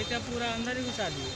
क्या पूरा अंदर ही घुसा दिए।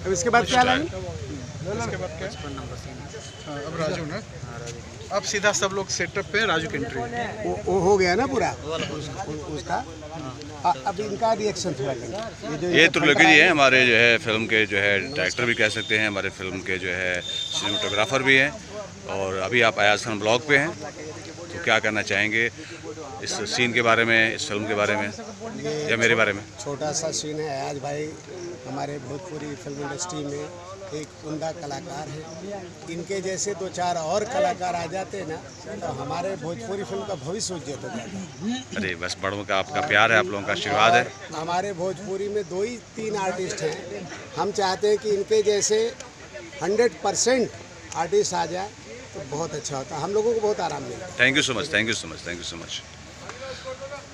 अब इसके बाद क्या लाइन? इसके बाद क्या? 55 नंबर सीन। हाँ, अब राजू ना, अब सीधा सब लोग सेटअप पे राजू की एंट्री। वो हो गया ना पूरा उसका। अब इनका रिएक्शन थोड़ा करें। ये त्रिलोकी जी हैं, हमारे जो है फिल्म के जो है डायरेक्टर भी कह सकते हैं, हमारे फिल्म के जो है सिनेमेटोग्राफर भी हैं। और अभी आप अयाज खान ब्लॉग पे हैं, तो क्या कहना चाहेंगे इस सीन के बारे में, इस फिल्म के बारे में या मेरे बारे में? छोटा सा सीन है। अयाज भाई हमारे भोजपुरी फिल्म इंडस्ट्री में एक उम्दा कलाकार है। इनके जैसे 2-4 और कलाकार आ जाते ना तो हमारे भोजपुरी फिल्म का भविष्य उज्जवल हो जाता। अरे बस बड़ों का आपका प्यार है, आप लोगों का आशीर्वाद है। हमारे भोजपुरी में 2 ही 3 आर्टिस्ट हैं। हम चाहते हैं कि इनके जैसे 100% आर्टिस्ट आ जाए तो बहुत अच्छा होता है, हम लोगों को बहुत आराम मिलता है। Thank you so much, thank you so much, thank you so much.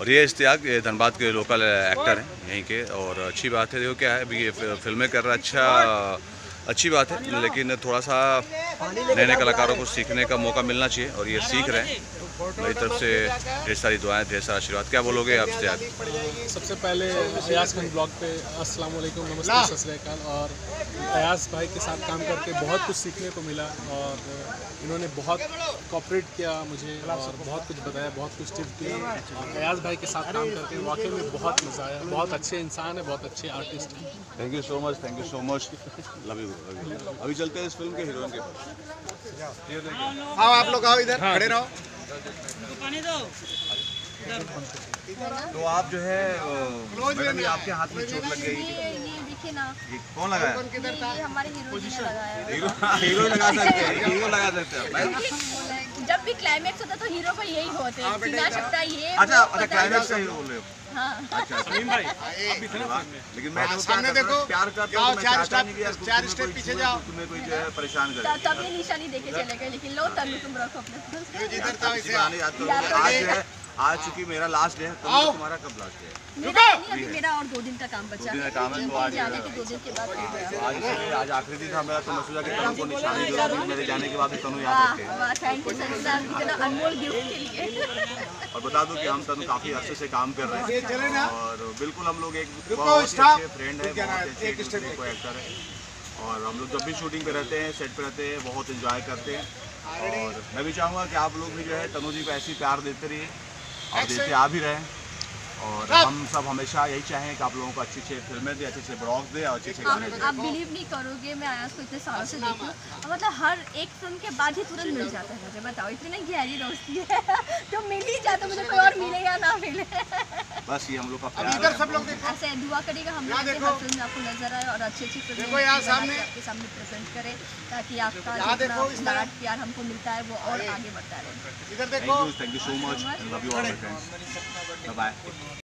और ये इश्तियाक, ये धनबाद के लोकल एक्टर हैं यहीं के, और अच्छी बात है। देखो क्या है, अभी ये फिल्में कर रहा, अच्छी बात है, लेकिन थोड़ा सा नए नए कलाकारों को सीखने का मौका मिलना चाहिए, और ये सीख रहे हैं। मेरी तरफ से ढेर सारी दुआएं, ढेर सारा आशीर्वाद। क्या बोलोगे आप इश्तियाक? सबसे पहले अयाज खान ब्लॉग पे अस्सलाम वालेकुम, नमस्ते, सत श्री अकाल। और अयाज भाई के साथ काम करके बहुत कुछ सीखने को मिला, और इन्होंने बहुत कोऑपरेट किया मुझे, और बहुत कुछ बताया, बहुत कुछ टिप्स दिए। और अयाज भाई के साथ काम करके वाकई में बहुत मज़ा आया। बहुत अच्छे इंसान है, बहुत अच्छे आर्टिस्ट हैं। Thank you so much, thank you so much, love you. अभी चलते हैं इस फिल्म के हीरोइन के पास। आओ आप लोग आओ, इधर खड़े रहो। पानी दो। तो आप जो है मैडम, ये आपके हाथ में चोट लग गई, ये देखिए ना, ये कौन लगाया? ये हमारे हीरो जी ने लगाया है। हीरो लगा सकते हैं, हीरो लगा सकते हैं। जब भी क्लाइमेक्स होता है तो हीरो को यही होते हैं, चिल्ला सकता है ये। अच्छा अच्छा, क्लाइमेक्स का हीरो बोल रहे हो? हाँ। अच्छा सलीम भाई, लेकिन मैं तो सामने देखो, प्यार करता हूं, मैं चाहता नहीं कि यार 4 स्टेप पीछे जाओ, तुम्हें कोई जो है परेशान करे। तब ये निशानी देके चले गए, लेकिन लो तब तुम रखो अपने। इधर था इसी बहाने याद करो। आज जो है, आज चूंकि मेरा लास्ट डे है, तो तुम्हारा कब लास्ट डे है? अभी मेरा और 2 दिन का काम बचा 2 दिन का काम है, तो आज जाने के 2 दिन के बाद आज आखिरी दिन था मेरा, तो मैं सोचा कि तनु को निशानी दूं, मेरे जाने के बाद भी तनु याद रखे। थैंक यू सर साहब, इतना अनमोल गिफ्ट के लिए। और बता दूं कि हम तनु काफी अर्से से काम कर रहे हैं, और बिल्कुल हम लोग एक रुको, बहुत ही स्टॉप। अच्छे फ्रेंड है, बहुत अच्छे को एक्टर है। और हम लोग जब भी शूटिंग पे रहते हैं, सेट पे रहते हैं, बहुत एंजॉय करते हैं। और मैं भी चाहूँगा कि आप लोग भी जो है तनु जी को ऐसी प्यार देते रहिए, और देते आ भी रहें। और हम सब हमेशा यही चाहें कि आप लोगों को अच्छी अच्छी फिल्में दे, अच्छे अच्छे ब्लॉग्स दे, और अच्छे अच्छे गाने दे। आप बिलीव नहीं करोगे, मैं आयाज को इतने सालों से देखी हूँ, मतलब हर एक फिल्म के बाद ही तुरंत मिल जाता है मुझे। बताओ, इतनी गहरी दोस्ती है तो मिल ही जाता, मुझे कोई और मिले या ना मिले। बस ये हम लोग का प्यार इधर है। सब लोग देखो। ऐसे दुआ करेगा हम लोग हर फिल्म में आपको नजर आए, और अच्छी अच्छी फिल्में देखो यहाँ सामने। आपके सामने प्रेजेंट करें, ताकि आपका यहाँ देखो, इस जितना तरफ। लाड प्यार हमको मिलता है वो और आगे बढ़ता रहे। इधर देखो। Thank you so much, love you all my friends, bye bye.